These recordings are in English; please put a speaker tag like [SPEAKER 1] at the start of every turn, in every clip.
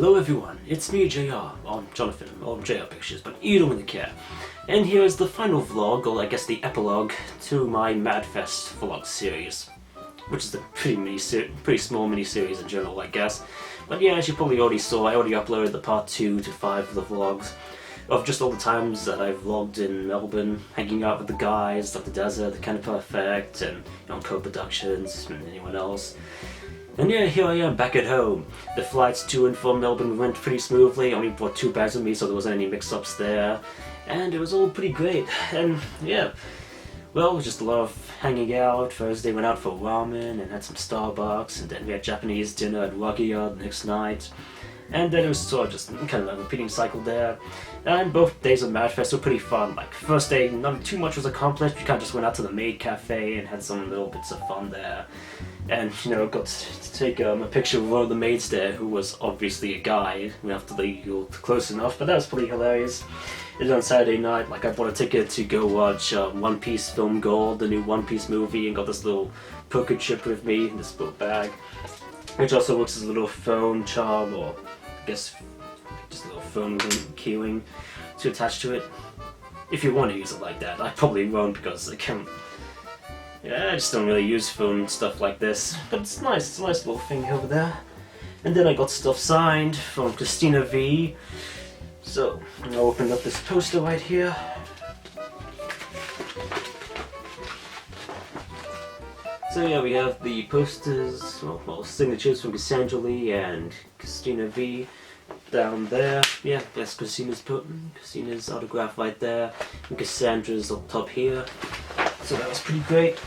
[SPEAKER 1] Hello everyone, it's me JR, or Jonathan, or JR Pictures, but you don't really care. And here is the final vlog, or I guess the epilogue, to my MadFest vlog series. Which is a pretty small mini-series in general, I guess. But yeah, as you probably already saw, I already uploaded the part 2 to 5 of the vlogs. Of just all the times that I've vlogged in Melbourne, hanging out with the guys, like the desert, the kind of perfect, and co-productions, and anyone else. And yeah, here I am back at home. The flights to and from Melbourne went pretty smoothly. I only brought 2 bags with me, so there wasn't any mix-ups there. And it was all pretty great. And yeah, well, just a lot of hanging out. Thursday went out for ramen and had some Starbucks, and then we had Japanese dinner at Wagyu the next night. And then it was sort of just kind of a repeating cycle there. And both days of MadFest were pretty fun. Like, first day, not too much was accomplished. We kind of just went out to the maid cafe and had some little bits of fun there. And, got to take a picture of one of the maids there, who was obviously a guy. We have to leave close enough, but that was pretty hilarious. And on Saturday night, like, I bought a ticket to go watch One Piece Film Gold, the new One Piece movie, and got this little poker chip with me in this little bag, which also works as a little phone charm, or I guess just a little phone keyring to attach to it. If you want to use it like that, I probably won't because I can't. Yeah, I just don't really use phone stuff like this, but it's nice. It's a nice little thing over there. And then I got stuff signed from Christina V. So I'll open up this poster right here. So yeah, we have the posters, well, signatures from Cassandra Lee and Christina V down there. Yeah, that's Christina's autograph right there, and Cassandra's up top here. So that was pretty great.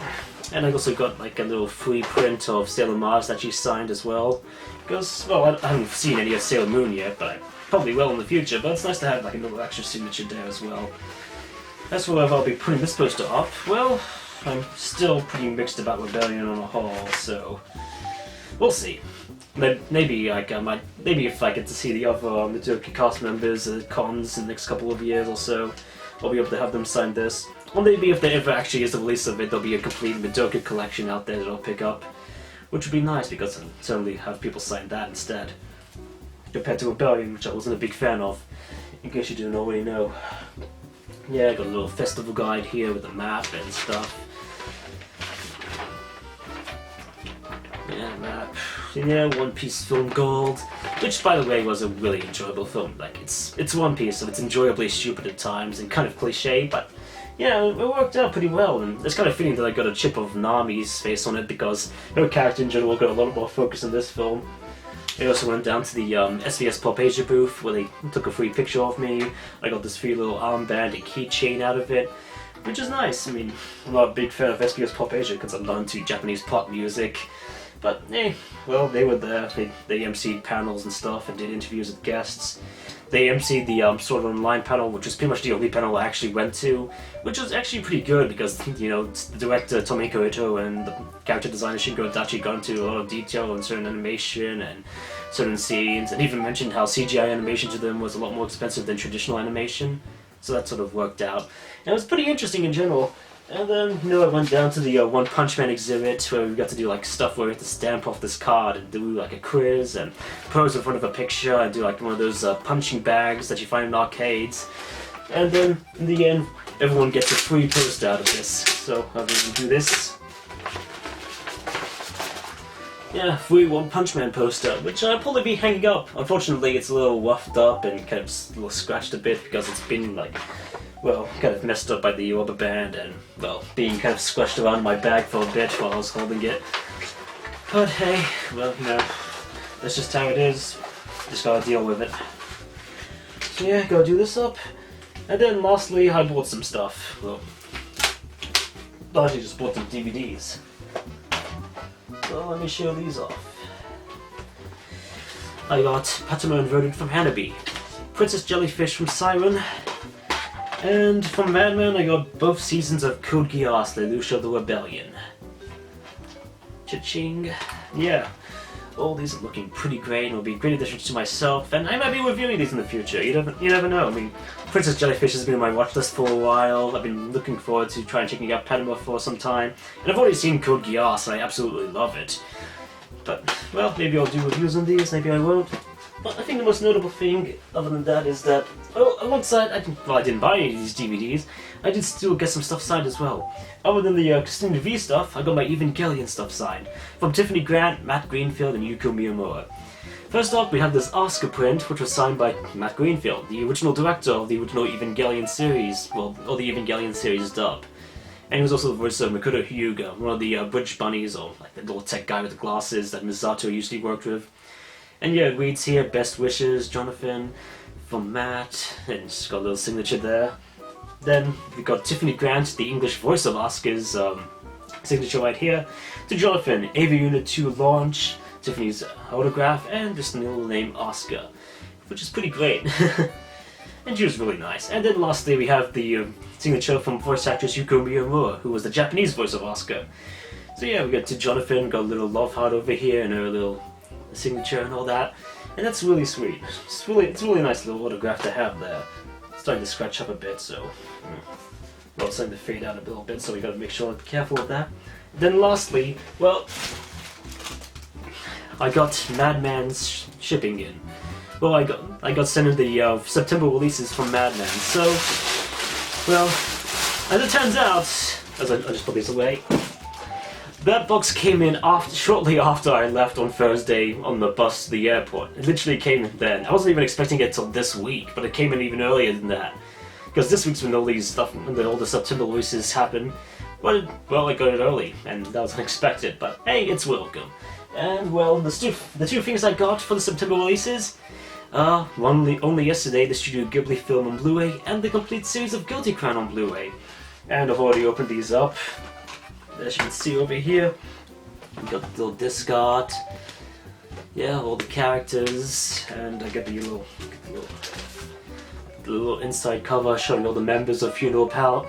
[SPEAKER 1] And I also got like a little free print of Sailor Mars that she signed as well. Because, well, I haven't seen any of Sailor Moon yet, but I probably will in the future. But it's nice to have like a little extra signature there as well. That's where I'll be putting this poster up. Well, I'm still pretty mixed about Rebellion on a whole, so we'll see. Maybe if I get to see the other Madoka cast members at cons in the next couple of years or so, I'll be able to have them sign this. Or maybe if there ever actually is a release of it, there'll be a complete Madoka collection out there that I'll pick up, which would be nice because I'll certainly have people sign that instead, compared to Rebellion, which I wasn't a big fan of, in case you didn't already know. Yeah, I got a little festival guide here with a map and stuff. Yeah, map. Yeah, One Piece Film Gold, which by the way was a really enjoyable film. Like, it's One Piece, so it's enjoyably stupid at times and kind of cliche, but yeah, it worked out pretty well. And it's kind of fitting that I got a chip of Nami's face on it because her character in general got a lot more focus in this film. I also went down to the SVS Pop Asia booth where they took a free picture of me. I got this free little armband and keychain out of it, which is nice. I mean, I'm not a big fan of SBS Pop Asia because I'm not into Japanese pop music. But hey, well, they were there. They emceed panels and stuff and did interviews with guests. They emceed the Sword Art Online panel, which was pretty much the only panel I actually went to, which was actually pretty good because, the director Tomiko Ito and the character designer Shingo Adachi got into a lot of detail on certain animation and certain scenes, and even mentioned how CGI animation to them was a lot more expensive than traditional animation. So that sort of worked out. And it was pretty interesting in general. And then, I went down to the One Punch Man exhibit where we got to do like stuff where we had to stamp off this card and do like a quiz and pose in front of a picture and do like one of those punching bags that you find in arcades. And then, in the end, everyone gets a free poster out of this. So, I'm going to do this. Yeah, free One Punch Man poster, which I'll probably be hanging up. Unfortunately, it's a little roughed up and kind of a little scratched a bit because it's been like, well, kind of messed up by the rubber band and, well, being kind of squashed around my bag for a bit while I was holding it. But hey, well, that's just how it is. Just gotta deal with it. So yeah, gotta do this up. And then lastly, I bought some stuff. Well, largely just bought some DVDs. So let me show these off. I got Patama Inverted from Hanabi, Princess Jellyfish from Siren, and from Madman, I got both seasons of Code Geass, Lelouch of the Rebellion. Cha-ching. Yeah, all these are looking pretty great and will be great additions to myself, and I might be reviewing these in the future. You never know. I mean, Princess Jellyfish has been on my watch list for a while. I've been looking forward to trying checking out Panama for some time, and I've already seen Code Geass and I absolutely love it. But, well, maybe I'll do reviews on these, maybe I won't. But I think the most notable thing, other than that, is that, well, alongside, I didn't buy any of these DVDs, I did still get some stuff signed as well. Other than the Christina V stuff, I got my Evangelion stuff signed, from Tiffany Grant, Matt Greenfield, and Yuko Miyamura. First off, we have this Oscar print, which was signed by Matt Greenfield, the original director of the original Evangelion series, well, or the Evangelion series dub. And he was also the voice of Makoto Hyuga, one of the Bridge Bunnies, or like the little tech guy with the glasses that Misato usually worked with. And yeah, it reads here, best wishes, Jonathan, from Matt, and it's got a little signature there. Then we got Tiffany Grant, the English voice of Oscar's signature right here, to Jonathan, Avian Unit 2 launch, Tiffany's autograph, and just a little name Oscar, which is pretty great. And she was really nice. And then lastly we have the signature from voice actress Yuko Miyamura, who was the Japanese voice of Oscar. So yeah, we got to Jonathan, got a little love heart over here, and her little signature and all that, and that's really sweet. It's really nice little autograph to have there. It's starting to scratch up a bit, so well, it's starting to fade out a little bit, so we got to make sure we're careful with that. Then lastly, well, I got Madman's shipping in. Well, I got sent in the September releases from Madman. So, well, as it turns out, as I just put these away. That box came in shortly after I left on Thursday on the bus to the airport. It literally came in then. I wasn't even expecting it till this week, but it came in even earlier than that. Because this week's when all the September releases happen. Well, I got it early, and that was unexpected, but hey, it's welcome. And well, the two things I got for the September releases, only yesterday, the Studio Ghibli film on Blu-ray, and the complete series of Guilty Crown on Blu-ray. And I've already opened these up. As you can see over here, we got the little disc art, yeah, all the characters, and I got the little inside cover showing all the members of Funeral Parlor,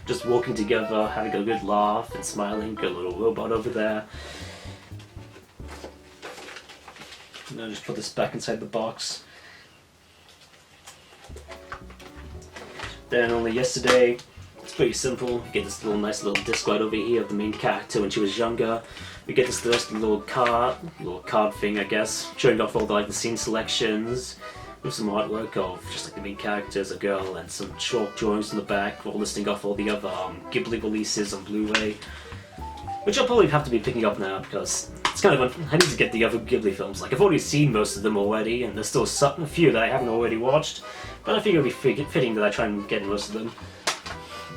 [SPEAKER 1] just walking together, having a good laugh and smiling. Got a little robot over there. And I'll just put this back inside the box. Then only yesterday, it's pretty simple. You get this nice little disc right over here of the main character when she was younger. We get this little card thing, I guess, showing off all the scene selections with some artwork of just like the main character as a girl and some chalk drawings in the back, all listing off all the other Ghibli releases on Blu-ray, which I'll probably have to be picking up now because it's kind of I need to get the other Ghibli films. Like I've already seen most of them already, and there's still a few that I haven't already watched, but I think it'll be fitting that I try and get most of them.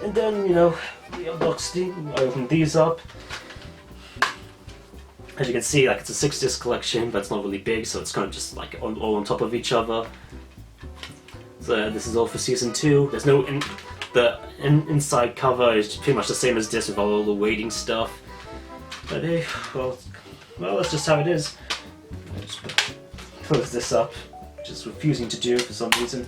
[SPEAKER 1] And then, we unboxed I opened these up. As you can see, it's a 6-disc collection, but it's not really big, so it's kind of just all on top of each other. So this is all for season 2. There's no the inside cover is pretty much the same as this with all the waiting stuff. But hey, well, that's just how it is. I just close this up, which is refusing to do for some reason.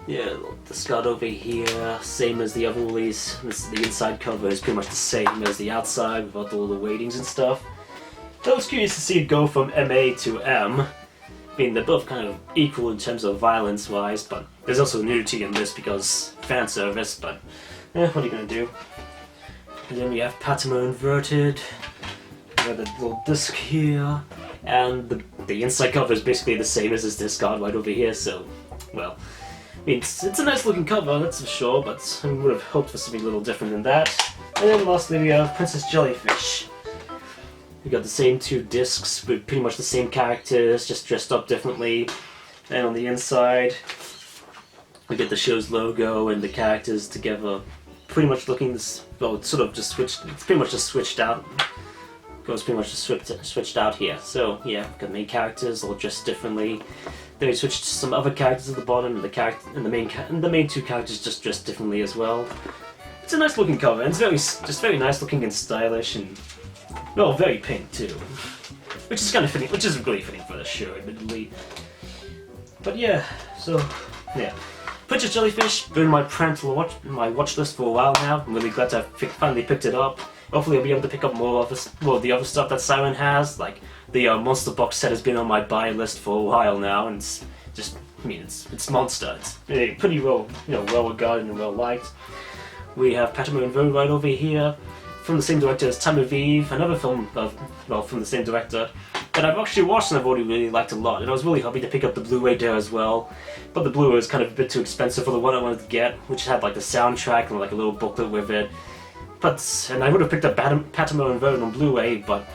[SPEAKER 1] Yeah, the Scott over here, same as the other release. The inside cover is pretty much the same as the outside without all the weightings and stuff. I was curious to see it go from MA to M. I mean, they're both kind of equal in terms of violence-wise, but there's also nudity in this because fan service, but what are you gonna do? And then we have Patama Inverted. We have the little disc here, and the inside cover is basically the same as this disc art right over here, so, well, I mean, it's a nice looking cover, that's for sure, but I would have hoped for something a little different than that. And then lastly we have Princess Jellyfish. We got the same 2 discs with pretty much the same characters, just dressed up differently. And on the inside, we get the show's logo and the characters together, pretty much looking it's pretty much just switched out. Goes pretty much just switched out here. So yeah, we've got the main characters all dressed differently. Then we switched to some other characters at the bottom, and the main 2 characters just dressed differently as well. It's a nice looking cover, and it's very nice looking and stylish, and well, very pink too, which is kind of fitting, which is really fitting for the show, admittedly. But yeah, so yeah, Princess Jellyfish been my watch list for a while now. I'm really glad to have finally picked it up. Hopefully I'll be able to pick up more of the other stuff that Siren has. Like the Monster box set has been on my buy list for a while now, and it's just, it's Monster. It's pretty well, well regarded and well liked. We have Patama Inverted right over here. from the same director as Time of Eve, another film from the same director that I've actually watched and I've already really liked a lot, and I was really happy to pick up the Blu-ray there as well. But the Blu-ray was kind of a bit too expensive for the one I wanted to get, which had like the soundtrack and like a little booklet with it. And I would have picked up Patamo and Vernon on Blu-ray, but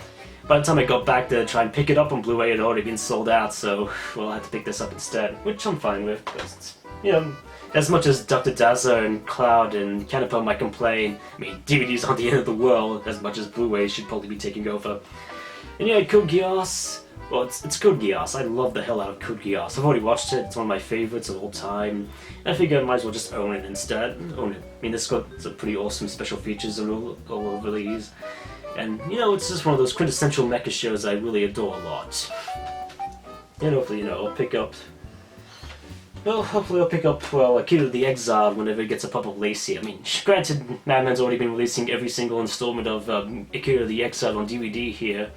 [SPEAKER 1] by the time I got back to try and pick it up on Blu-ray, it had already been sold out, so well, I had to pick this up instead, which I'm fine with. Because, you know, as much as Dr. Dazzler and Cloud and Canopel might complain, I mean, DVDs aren't the end of the world, as much as Blu-ray should probably be taking over. And yeah, Code Geass. Well, it's Code Geass. I love the hell out of Code Geass. I've already watched it. It's one of my favorites of all time. I figure I might as well just own it instead. Own it. I mean, it's got some pretty awesome special features all over these. And, you know, it's just one of those quintessential mecha shows I really adore a lot. And hopefully, you know, I'll pick up... Well, hopefully I'll pick up, well, Akira the Exiled whenever it gets a proper release here. I mean, granted, Madman's already been releasing every single installment of Akira the Exiled on DVD here.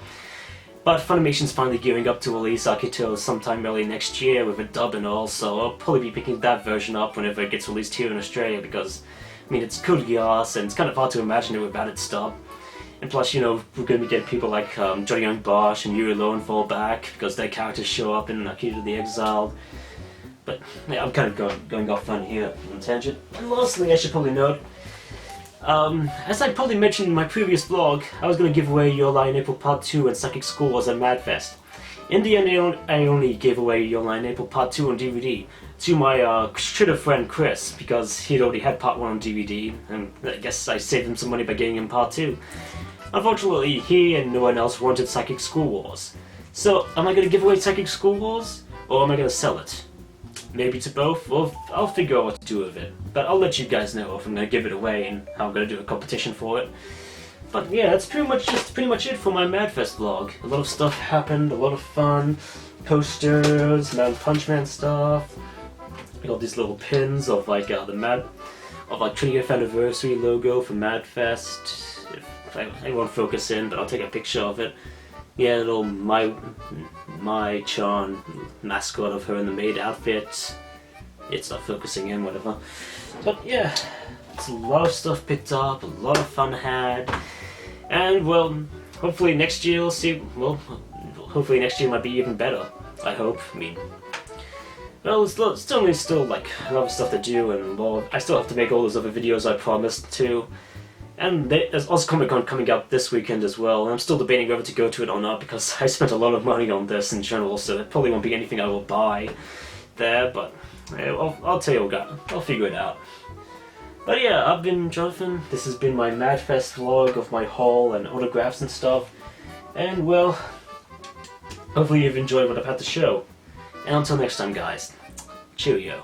[SPEAKER 1] But Funimation's finally gearing up to release Akito sometime early next year with a dub and all, so I'll probably be picking that version up whenever it gets released here in Australia because, I mean, it's Code Geass and it's kind of hard to imagine it without its dub. And plus, you know, we're going to be getting people like Johnny Young Bosch and Yuri Lowenthal back because their characters show up in Akira the Exiled. But, yeah, I'm kind of going off on here on a tangent. And lastly, I should probably note, as I probably mentioned in my previous vlog, I was going to give away Your Lie in April Part 2 and Psychic Scores at MadFest. In the end, I only gave away Your Lie in April Part 2 on DVD to my Twitter friend Chris, because he'd already had Part 1 on DVD, and I guess I saved him some money by getting him Part 2. Unfortunately, he and no one else wanted Psychic School Wars. So, am I going to give away Psychic School Wars, or am I going to sell it? Maybe to both, or I'll figure out what to do with it. But I'll let you guys know if I'm going to give it away and how I'm going to do a competition for it. But yeah, that's pretty much it for my MadFest vlog. A lot of stuff happened, a lot of fun, posters, Punch Man stuff. I got these little pins of like the 20th anniversary logo for MadFest. I won't focus in, but I'll take a picture of it. Yeah, little my Chan mascot of her in the maid outfit. It's not focusing in, whatever. But yeah, it's a lot of stuff picked up, a lot of fun had, and well, hopefully next year we'll see. Well, hopefully next year might be even better. I hope. I mean, well, it's still like a lot of stuff to do, and well, I still have to make all those other videos I promised to. And there's also Comic-Con coming up this weekend as well, and I'm still debating whether to go to it or not because I spent a lot of money on this in general, so it probably won't be anything I will buy there, but I'll tell you I'll figure it out. But yeah, I've been Jonathan, this has been my MadFest vlog of my haul and autographs and stuff, and well, hopefully you've enjoyed what I've had to show. And until next time guys, cheerio.